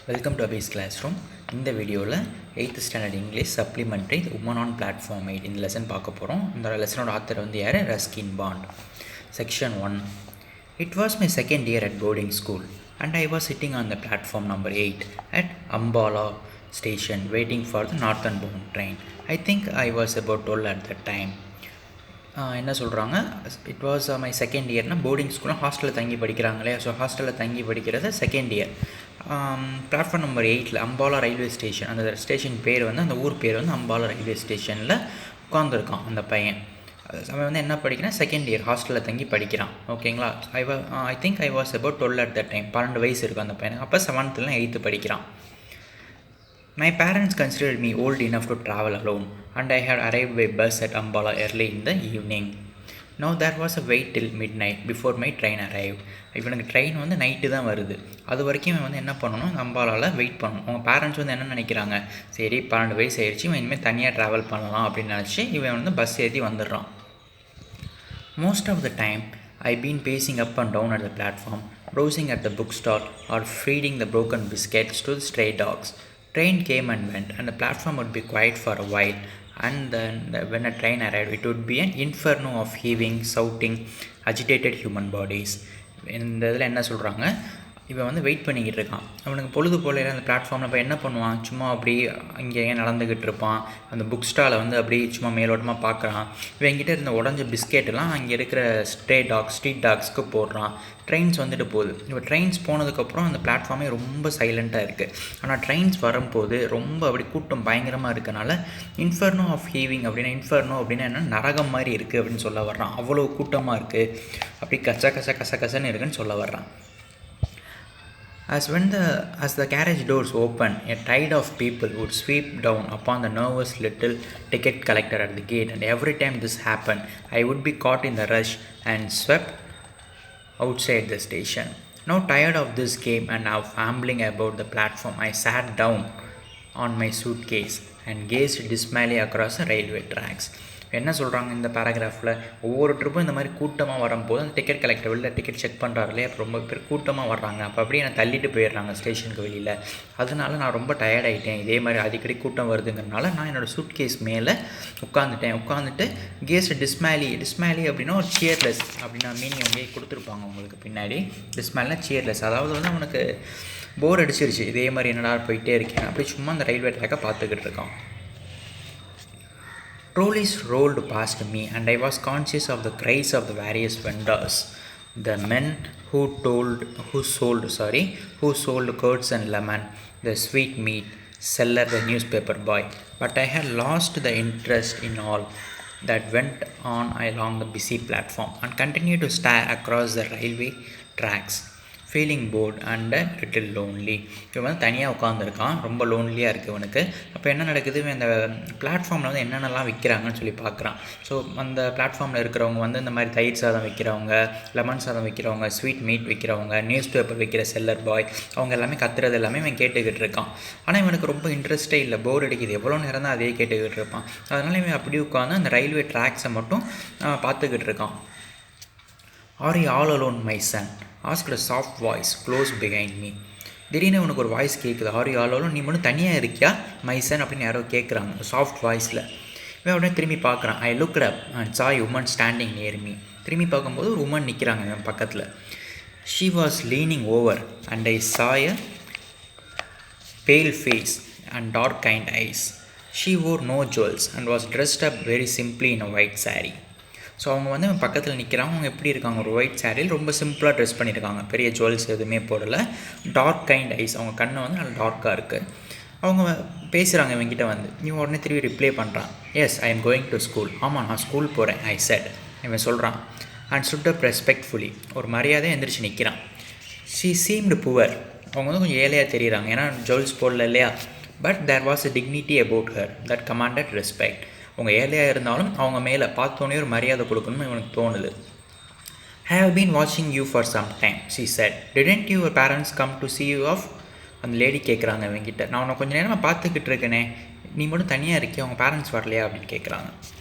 Welcome to Abhi's Classroom. இந்த வீடியோவில் 8th standard English supplementary woman on platform 8 இந்த lesson பார்க்க போகிறோம். இந்த லெசனோட ஆத்தர் வந்து யார்? Ruskin bond. Section 1. It was my second year at boarding school and I was sitting on the platform number 8 at Ambala station waiting for the northern bound train. I think I was about 12 at that time. என்ன சொல்கிறாங்க, it was my second இயர்னால் boarding ஸ்கூலில் ஹாஸ்டலில் தங்கி படிக்கிறாங்களே. So ஹாஸ்டலில் தங்கி படிக்கிறது second year. Platform number 8 Ambala railway station, அந்த ஸ்டேஷன் பேர் வந்து, அந்த ஊர் பேர் வந்து அம்பாலா ரயில்வே ஸ்டேஷனில் உட்காந்துருக்கான் அந்த பையன். அவன் வந்து என்ன படிக்கிறான்? செகண்ட் இயர் ஹாஸ்டலில் தங்கி படிக்கிறான். ஓகேங்களா? I think I was about 12 at that time. 12 வயசு இருக்கும் அந்த பையனுக்கு. அப்போ 7th 8th படிக்கிறான். My parents considered me old enough to travel alone and I had arrived by bus at Ambala early in the evening. Now there was a wait till midnight before my train arrived. இவனுக்கு train வந்து night தான் வருது. அது வரைக்கும் இவன் வந்து என்ன பண்ணணும்? அம்பாலாவில் வெயிட் பண்ணணும். அவங்க பேரண்ட்ஸ் வந்து என்ன நினைக்கிறாங்க, சரி 12 வயசு ஆயிடுச்சு, இவன் இனிமேல் தனியாக ட்ராவல் பண்ணலாம் அப்படின்னு நினச்சி இவன் வந்து பஸ் ஏற்றி வந்துடுறான். Most of the time I've been pacing up and down at the platform, browsing at the bookstall or feeding the broken biscuits to the stray dogs. Train came and went and the platform would be quiet for a while, and then when a train arrived it would be an inferno of heaving, shouting, agitated human bodies. இந்த இதில் என்ன சொல்கிறாங்க, இவன் வந்து wait பண்ணிக்கிட்டு இருக்கான். அவனுக்கு பொழுது போல அந்த பிளாட்ஃபார்மில் இப்போ என்ன பண்ணுவான், சும்மா அப்படி இங்கே நடந்துக்கிட்டு இருப்பான். அந்த புக் ஸ்டாலை வந்து அப்படி சும்மா மேலோட்டமாக பார்க்குறான். இவங்கிட்ட இருந்த உடஞ்ச பிஸ்கெட்டெல்லாம் அங்கே இருக்கிற ஸ்ட்ரீட் டாக்ஸ்க்கு போடுறான். ட்ரெயின்ஸ் வந்துட்டு போகுது. இப்போ ட்ரெயின்ஸ் போனதுக்கப்புறம் அந்த பிளாட்ஃபார்மே ரொம்ப சைலண்ட்டாக இருக்குது. ஆனால் ட்ரெயின்ஸ் வரும்போது ரொம்ப அப்படி கூட்டம் பயங்கரமாக இருக்கனால இன்ஃபர்னோ ஆஃப் ஹீவிங் அப்படின்னா, இன்ஃபர்னோ அப்படின்னா என்ன, நரகம் மாதிரி இருக்குது அப்படின்னு சொல்ல வர்றான். அவ்வளோ கூட்டமாக இருக்குது, அப்படி கசன்னு இருக்குன்னு சொல்ல வர்றான். As the carriage doors opened, a tide of people would sweep down upon the nervous little ticket collector at the gate, and every time this happened, I would be caught in the rush and swept outside the station. Now tired of this game and now ambling about the platform, I sat down on my suitcase and gazed dismally across the railway tracks. என்ன சொல்கிறாங்க இந்த பேராகிராஃபில், ஒவ்வொரு ட்ரிப்பும் இந்த மாதிரி கூட்டமாக வரும்போது அந்த ticket collector வெளில டிக்கெட் செக் பண்ணுறாருலே, அப்போ ரொம்ப பேர் கூட்டமாக வர்றாங்க. அப்போ அப்படியே என்னை தள்ளிட்டு போயிடுறாங்க ஸ்டேஷனுக்கு வெளியில். அதனால நான் ரொம்ப டயர்டாகிட்டேன். இதே மாதிரி அடிக்கடி கூட்டம் வருதுங்கிறனால நான் என்னோடய சூட்கேஸ் மேலே உட்காந்துட்டு கேஸ்ட் டிஸ்மேலி அப்படின்னா ஒரு சியர்லெஸ் அப்படின்னா மீனிங் அங்கேயே கொடுத்துருப்பாங்க உங்களுக்கு பின்னாடி. டிஸ்மேலினா சியர்லெஸ், அதாவது வந்து அவனுக்கு போர் அடிச்சிருச்சு, இதே மாதிரி என்னடா போயிட்டே இருக்கேன், அப்படி சும்மா அந்த ரயில்வே ட்ராக்கை பார்த்துக்கிட்டு இருக்கான். Trolleys rolled past me and I was conscious of the cries of the various vendors. The men who sold curds and lemon, the sweet meat seller, the newspaper boy. But I had lost the interest in all that went on along the busy platform and continued to stare across the railway tracks, feeling bored and little lonely. இவன் வந்து தனியாக உட்காந்துருக்கான், ரொம்ப லோன்லியாக இருக்குது இவனுக்கு. அப்போ என்ன நடக்குது, இந்த பிளாட்ஃபார்மில் வந்து என்னென்னலாம் விற்கிறாங்கன்னு சொல்லி பார்க்குறான். ஸோ அந்த பிளாட்ஃபார்மில் இருக்கிறவங்க வந்து இந்த மாதிரி தயிர் சாதம் விற்கிறவங்க, லெமன் சாதம் விற்கிறவங்க, ஸ்வீட் மீட் விற்கிறவங்க, நியூஸ் பேப்பர் விற்கிற செல்லர் பாய், அவங்க எல்லாமே கத்துறது எல்லாமே இவன் கேட்டுக்கிட்டு இருக்கான். ஆனால் இவனுக்கு ரொம்ப இன்ட்ரெஸ்ட்டே இல்லை, போர்டு அடிக்குது, எவ்வளோ நேரம் தான் அதே கேட்டுக்கிட்டு இருப்பான். அதனால் இவன் அப்படி உட்காந்து அந்த ரயில்வே ட்ராக்ஸை மட்டும் பார்த்துக்கிட்டு இருக்கான். Are you all alone, my son? Asked a soft voice close behind me. திடீர்னு உனக்கு ஒரு வாய்ஸ் கேட்குது, ஆர் யூ ஆல் அலோன், நீ மட்டும் தனியாக இருக்கியா மை சன் அப்படின்னு யாரோ கேட்குறாங்க சாஃப்ட் வாய்ஸில். இவன் உடனே திரும்பி பார்க்குறான். ஐ looked up and saw a woman standing near me. திரும்பி பார்க்கும்போது ஒரு உமன் நிற்கிறாங்க என் பக்கத்தில். She was leaning over and I saw a pale face and dark kind eyes. She wore no jewels and was dressed up very simply in a white saree. So அவங்க வந்து பக்கத்தில் நிற்கிறாங்க. அவங்க எப்படி இருக்காங்க, ஒரு ஒயிட் சாரியில் ரொம்ப சிம்பிளாக ட்ரெஸ் பண்ணியிருக்காங்க, பெரிய ஜுவல்ஸ் எதுவுமே போடலை. டார்க் கைண்ட் ஐஸ், அவங்க கண்ணை வந்து நல்லா டார்க்காக இருக்குது. அவங்க பேசுகிறாங்க இவங்கிட்ட வந்து. இவன் உடனே திரும்பி ரிப்ளை பண்ணுறான், yes I am going to school. ஆமாம் நான் ஸ்கூல் போகிறேன் ஐ செட். இவன் சொல்கிறான். அண்ட் ஸ்டுட் அப் ரெஸ்பெக்ட்ஃபுல்லி, ஒரு மரியாதையாக எந்திரிச்சு நிற்கிறான். ஷீ சீம்டு புவர், அவங்க வந்து கொஞ்சம் ஏழையாக தெரியுறாங்க, ஏன்னா ஜுவல்ஸ் போடல இல்லையா. But there was a dignity about her that commanded respect. அவங்க ஏழையாக இருந்தாலும் அவங்க மேலே பார்த்தோன்னே ஒரு மரியாதை கொடுக்கணும்னு இவனுக்கு தோணுது. ஐ ஹவ் பீன் வாட்சிங் you for some time she said. Didn't your parents come to see you off? அந்த லேடி கேட்குறாங்க இவங்கிட்ட. நான் உன்னை கொஞ்சம் நேரமாக பார்த்துக்கிட்டு இருக்கேனே, நீ மட்டும் தனியாக இருக்கியா, அவங்க பேரண்ட்ஸ் வரலையா அப்படின்னு கேட்குறாங்க.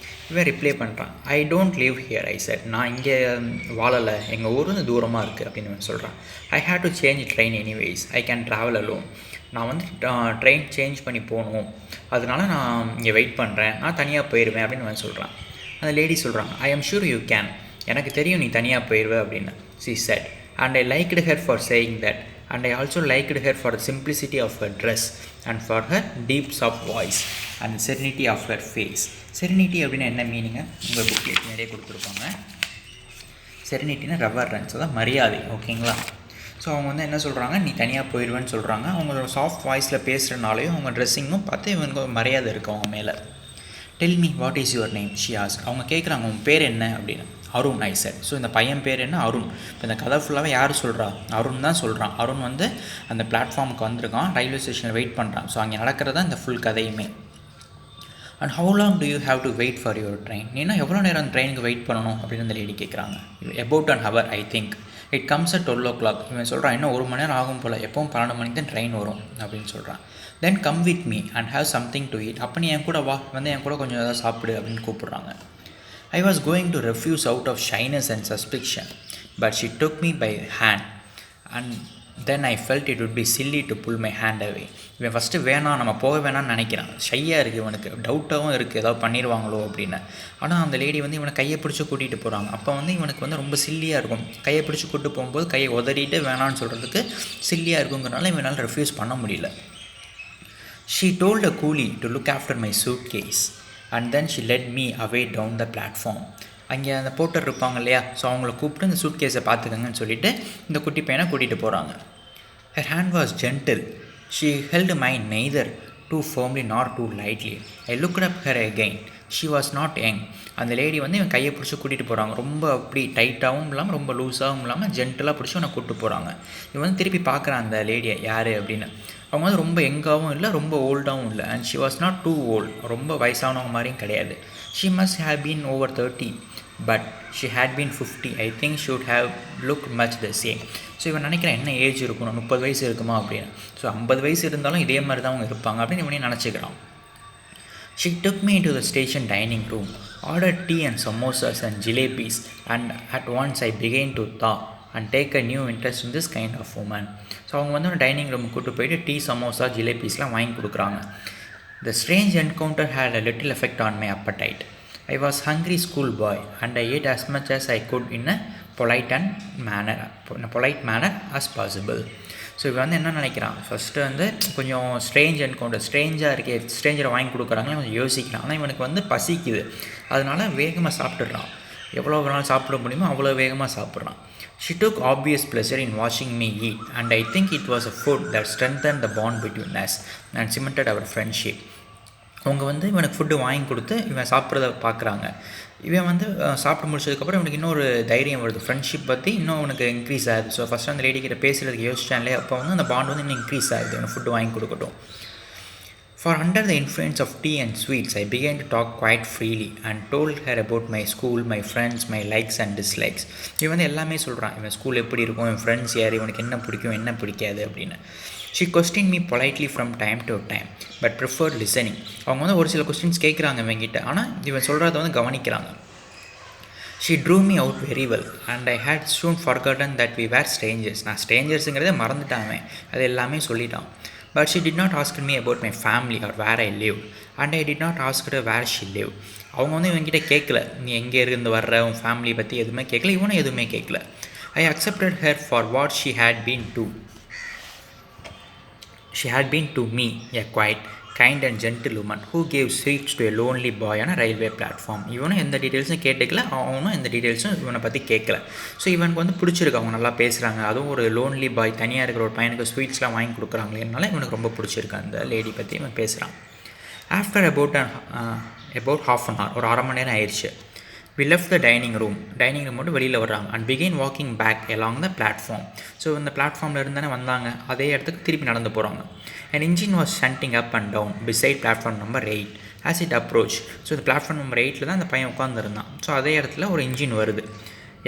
இவன் ரிப்ளை பண்ணுறான். I don't live here I set. நான் இங்கே வாழலை, எங்கள் ஊர் வந்து தூரமாக இருக்குது அப்படின்னு சொல்கிறான். I have to change train anyways, I can travel alone. நான் வந்து ட்ரெயின் சேஞ்ச் பண்ணி போகணும், அதனால நான் இங்கே வெயிட் பண்ணுறேன், நான் தனியாக போயிடுவேன் அப்படின்னு அவன் சொல்கிறான். அந்த லேடி சொல்கிறாங்க, I am sure you can, எனக்கு தெரியும் நீ தனியாக போயிடுவே அப்படின்னு. she said, and I liked her for saying that, and I also liked her for the simplicity of her dress and for her deep soft voice and serenity of her face. serenity அப்படின்னா என்ன மீனிங்க உங்கள் புக்கில் நிறைய கொடுத்துருப்பாங்க. செரினிட்டினா reverence, அதான் மரியாதை, ஓகேங்களா. So அவங்க வந்து என்ன சொல்கிறாங்க, நீ தனியாக போயிடுவேன்னு சொல்கிறாங்க. அவங்களோட சாஃப்ட் வாய்ஸில் பேசுகிறனாலையும் அவங்க ட்ரெஸ்ஸிங்கும் பார்த்து இவனுக்கு ஒரு மரியாதை இருக்குது அவங்க மேலே. Tell me what is your name, she ask. அவங்க கேட்குறாங்க உன் பேர் என்ன அப்படின்னு. அருண், ஐ செட். ஸோ இந்த பையன் பேர் என்ன, அருண். இப்போ இந்த கதை ஃபுல்லாகவே யார் சொல்கிறா, அருண் தான் சொல்கிறான். அருண் வந்து அந்த பிளாட்ஃபார்முக்கு வந்திருக்கான், ரயில்வே ஸ்டேஷனில் வெயிட் பண்ணுறான். ஸோ அங்கே நடக்கிறது தான் இந்த ஃபுல் கதையுமே. And how long do you have to wait for your train, நீனா எவ்வளோ நேரம் அந்த ட்ரெயினுக்கு வெயிட் பண்ணணும் அப்படின்னு அந்த லேடி கேட்குறாங்க. About an hour I think, it comes at 12 o'clock. இவன் சொல்கிறான் இன்னும் 1 மணி நேரம் ஆகும் போல், எப்பவும் 12 மணிக்கு தான் ட்ரெயின் வரும் அப்படின்னு சொல்கிறான். தென் come with me and have something to eat, அப்போ நீ என் கூட வா, வந்து என் கூட கொஞ்சம் ஏதாவது சாப்பிடு அப்படின்னு கூப்பிட்றாங்க. I was going to refuse out of shyness and suspicion, but she took me by hand and then I felt it would be silly to pull my hand away. இவன் ஃபஸ்ட்டு வேணாம், நம்ம போக வேணான்னு நினைக்கிறான், ஷையாக இருக்குது இவனுக்கு, டவுட்டாகவும் இருக்குது ஏதாவது பண்ணிடுவாங்களோ அப்படின்னு. ஆனால் அந்த லேடி வந்து இவனை கையை பிடிச்சி கூட்டிகிட்டு போகிறாங்க. அப்போ வந்து இவனுக்கு வந்து ரொம்ப சில்லியாக இருக்கும், கையை பிடிச்சி கூப்பிட்டு போகும்போது கையை உதறிட்டு வேணான்னு சொல்கிறதுக்கு சில்லியாக இருக்குங்கிறனால இவனால் ரெஃப்யூஸ் பண்ண முடியல. She told a coolie to look after my suitcase and then she led me away down the platform. அங்கே அந்த போர்ட்டர் இருப்பாங்க இல்லையா, ஸோ அவங்கள கூப்பிட்டு இந்த சூட் கேஸை பார்த்துக்கங்கன்னு சொல்லிவிட்டு இந்த குட்டி பையனை கூட்டிகிட்டு போகிறாங்க. Her hand was gentle, she held mine neither too firmly nor too lightly. I looked up her again, she was not young. அந்த லேடி வந்து இவன் கையை பிடிச்சி கூட்டிகிட்டு போகிறாங்க, ரொம்ப அப்படி டைட்டாகவும் இல்லாமல் ரொம்ப லூஸாகவும் இல்லாமல் ஜென்டலாக பிடிச்சி அவனை கூப்பிட்டு போகிறாங்க. இவன் வந்து திருப்பி பார்க்குறான் அந்த லேடியை யார் அப்படின்னு. அவங்க வந்து ரொம்ப யங்காகவும் இல்லை, ரொம்ப ஓல்டாகவும் இல்லை. And she was not too old, ரொம்ப வயசானவங்க மாதிரியும் கிடையாது. She must have been over 30, but she had been 50. I think should have look much the same. So இவன் நினைக்கிறேன் என்ன ஏஜ் இருக்கணும், 30 வயசு இருக்குமா அப்படின்னு. ஸோ 50 வயசு இருந்தாலும் இதே மாதிரி தான் அவங்க இருப்பாங்க அப்படின்னு இவனே நினச்சிக்கிறான். She took me into the station dining room, ordered tea and samosas and jalebis, and at once I began to thaw and take a new interest in this kind of woman. So அவங்க வந்து dining ரூமுக்கு கூப்பிட்டு போயிட்டு tea, samosa, ஜிலேபீஸ்லாம் வாங்கி கொடுக்குறாங்க. The strange encounter had a little effect on my appetite. I was hungry schoolboy and I ate as much as I could in a polite manner as possible. So இவன் வந்து என்ன நினைக்கிறான், first வந்து கொஞ்சம் strange encounter, ஸ்ட்ரேஞ்சாக இருக்கே, ஸ்ட்ரேஞ்சரை வாங்கி கொடுக்குறாங்களே கொஞ்சம் யோசிக்கிறான். ஆனால் இவனுக்கு வந்து பசிக்குது, அதனால் வேகமாக சாப்பிட்டுடுறான். எவ்வளோ வேணாலும் சாப்பிட முடியுமோ அவ்வளோ வேகமாக சாப்பிட்றான். She took obvious pleasure in watching me eat, and I think it was a food that strengthened the bond between us and cemented our friendship. அவங்க வந்து இவனுக்கு ஃபுட்டு வாங்கி கொடுத்து இவன் சாப்பிட்றத பார்க்குறாங்க. இவன் வந்து சாப்பிட்டு முடிச்சதுக்கப்புறம் இவனுக்கு இன்னொரு தைரியம் வருது, ஃப்ரெண்ட்ஷிப் பற்றி இன்னும் அவனுக்கு இன்க்ரீஸ் ஆகுது. ஸோ ஃபஸ்ட்டு அந்த லேடிக்கிட்ட பேசுகிறதுக்கு யோசிச்சான்லே, அப்போ வந்து அந்த பாண்ட் வந்து இன்னும் இன்க்ரீஸ் ஆகுது, இவனுக்கு ஃபுட்டு வாங்கி கொடுக்கட்டும். For under the influence of tea and sweets, I began to talk quite freely and told her about my school, my friends, my likes and dislikes. இவன் வந்து எல்லாமே சொல்கிறான், இவன் ஸ்கூல் எப்படி இருக்கும், இவன் ஃப்ரெண்ட்ஸ் யார், இவனுக்கு என்ன பிடிக்கும் என்ன பிடிக்காது அப்படின்னு. She questioned me politely from time to time, but preferred listening. அவங்க வந்து ஒரு சில கொஸ்டின்ஸ் கேட்குறாங்க இவங்கிட்ட, ஆனால் இவன் சொல்கிறத வந்து கவனிக்கிறாங்க. She drew me out very well and I had soon forgotten that we were strangers. நான் ஸ்ட்ரேஞ்சர்ஸுங்கிறத மறந்துட்டாங்க, அது எல்லாமே சொல்லிட்டான். But she did not ask me about my family or where I lived, and I did not ask her where she lived. அவங்க வந்து இவங்கிட்ட கேட்கல, நீ எங்கே இருந்து வர்ற, உன் ஃபேமிலி பற்றி எதுவுமே கேட்கல, இவனும் எதுவுமே கேட்கல. I accepted her for what she had been to me, a quiet, kind and gentle woman who gave sweets to a lonely boy on a railway platform. இவனும் எந்த டீட்டெயில்ஸும் கேட்டுக்கல, அவனும் எந்த டீட்டெயில்ஸும் இவனை பற்றி கேட்கல. ஸோ இவனுக்கு வந்து பிடிச்சிருக்கு, அவங்க நல்லா பேசுகிறாங்க, அதுவும் ஒரு லோன்லி பாய், தனியாக இருக்கிற ஒரு பையனுக்கு ஸ்வீட்ஸ்லாம் வாங்கி கொடுக்குறாங்களேனால இவனுக்கு ரொம்ப பிடிச்சிருக்கு அந்த லேடி பற்றி இவன் பேசுகிறான். After about half an hour, ஒரு அரை மணி நேரம் ஆயிடுச்சு. We left the dining room மட்டும் வெளியில் வர்றாங்க and began walking back along the platform. So இந்த பிளாட்ஃபார்மில் இருந்தானே வந்தாங்க, அதே இடத்துக்கு திருப்பி நடந்து போகிறாங்க. An engine was shunting up and down beside platform number 8 as it approached. So இந்த பிளாட்ஃபார்ம் நம்பர் 8 தான் அந்த பையன் உட்காந்துருந்தான். ஸோ அதே இடத்துல ஒரு இன்ஜின் வருது.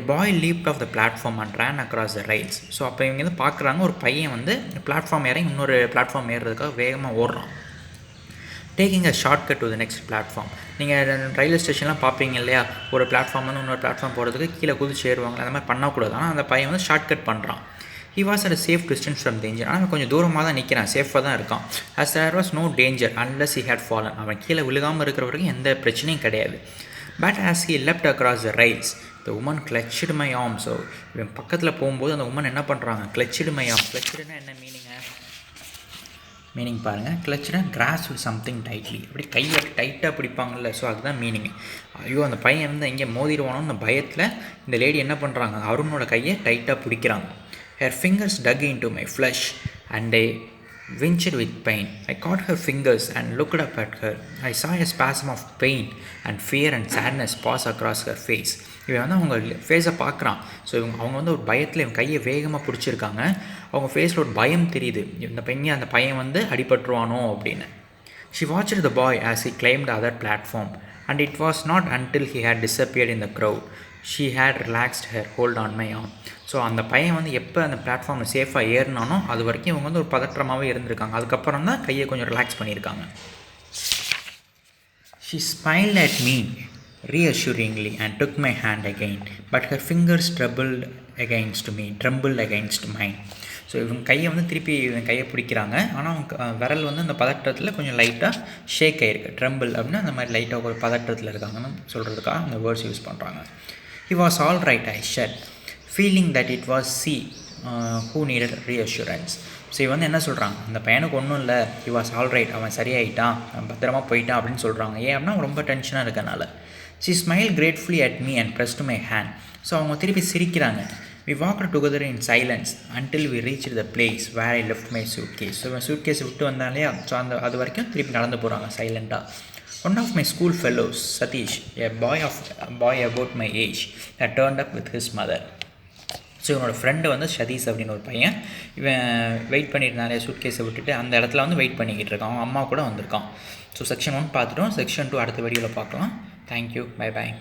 A boy leaped off the platform and ran across the rails. So அப்போ இவங்க வந்து பார்க்குறாங்க, ஒரு பையன் வந்து பிளாட்ஃபார்ம் இறங்கி இன்னொரு பிளாட்ஃபார்ம் ஏறுறதுக்காக வேகமாக ஓடுறான். Taking a shortcut to the next platform. நீங்கள் ரயில்வே ஸ்டேஷன்லாம் பார்ப்பீங்க இல்லையா, ஒரு பிளாட்ஃபார்ம் வந்து இன்னொரு பிளாட்ஃபார்ம் போகிறதுக்கு கீழே குதிச்சு ஏறுவாங்க, அந்த மாதிரி பண்ணக்கூடாது. ஆனால் அந்த பையன் வந்து ஷார்ட்கட் பண்ணுறான். He was at a safe distance from danger. ஆனால் கொஞ்சம் தூரமாக தான் நிற்கிறான், சேஃபாக தான் இருக்கான். As there was no danger unless he had fallen. அவன் கீழே விழுகாமல் இருக்கிற வரைக்கும் எந்த பிரச்சனையும் கிடையாது. But as he leapt across the rails, the woman clutched my arm. So இவன் பக்கத்தில் போகும்போது அந்த உமன் என்ன பண்ணுறாங்க, clutched my arm. clutchedனா என்ன மீனிங் பாருங்கள். கிளச்சுனா கிராஸ் வித் சம்திங் டைட்லி, அப்படி கையை டைட்டாக பிடிப்பாங்கல்ல, ஸோ அதுதான் மீனிங். ஐயோ அந்த பையன் வந்து இங்கே மோதிடுவானோ அந்த பயத்தில் இந்த லேடி என்ன பண்ணுறாங்க, அருணோட கையை டைட்டாக பிடிக்கிறாங்க. Her fingers dug into my flesh and I winched with pain. I caught her fingers and looked up at her. I saw a spasm of pain and fear and sadness pass across her face. இவன் வந்து அவங்க ஃபேஸை பார்க்குறான். So அவங்க வந்து ஒரு பயத்தில் இவன் கையை வேகமாக பிடிச்சிருக்காங்க. அவங்க ஃபேஸில் ஒரு பயம் தெரியுது, இந்த பையன் அந்த பையன் வந்து அடிபட்டுருவானோ அப்படின்னு. She watched the boy as he climbed the other platform, and it was not until he had disappeared in the crowd she had relaxed her hold on my arm. So அந்த பையன் வந்து எப்போ அந்த பிளாட்ஃபார்மில் சேஃபாக ஏறினானோ அது வரைக்கும் இவங்க வந்து ஒரு பதற்றமாகவே இருந்திருக்காங்க. அதுக்கப்புறம் தான் கையை கொஞ்சம் ரிலாக்ஸ் பண்ணியிருக்காங்க. She smiled at me reassuringly and took my hand again, but her fingers trembled against mine. So இவங்க கையை வந்து திருப்பி இவன் கையை பிடிக்கிறாங்க, ஆனால் அவங்க விரல் வந்து அந்த பதற்றத்தில் கொஞ்சம் லைட்டாக ஷேக் ஆகிருக்கு. ட்ரம்பிள் அப்படின்னா அந்த மாதிரி லைட்டாக ஒரு பதற்றத்தில் இருக்காங்கன்னு சொல்கிறதுக்காக அந்த வேர்ட்ஸ் யூஸ் பண்ணுறாங்க. He was all right, I said, feeling that it was she who needed reassurance. So இவன் வந்து என்ன சொல்கிறாங்க, அந்த பையனுக்கு ஒன்றும் இல்லை, he was all right, அவன் சரியாயிட்டான், பத்திரமா போயிட்டான் அப்படின்னு சொல்கிறாங்க. ஏன் அப்படின்னா ரொம்ப டென்ஷனாக இருக்கனால. She smiled gratefully at me and pressed my hand. So அவங்க திருப்பி சிரிக்கிறாங்க. We walked together in silence until we reached the place where I left my suitcase. So இவன் சூட்கேஸ் விட்டு வந்தாலே ஸோ அது வரைக்கும் திருப்பி நடந்து போகிறாங்க சைலண்ட்டாக. One of my school fellows, Satish, a boy about my age, had turned up with his mother. So இவனோட ஃப்ரெண்டு வந்து சதீஷ் அப்படின்னு ஒரு பையன், இவன் வெயிட் பண்ணியிருந்தாலே சூட்கேஸை விட்டுட்டு அந்த இடத்துல வந்து வெயிட் பண்ணிக்கிட்டு இருக்கான். அவன் அம்மா கூட வந்திருக்கான். ஸோ செக்ஷன் 1 பார்த்துட்டோம். செக்ஷன் 2 அடுத்த வீடியோவில் பார்க்கலாம். Thank you, bye bye.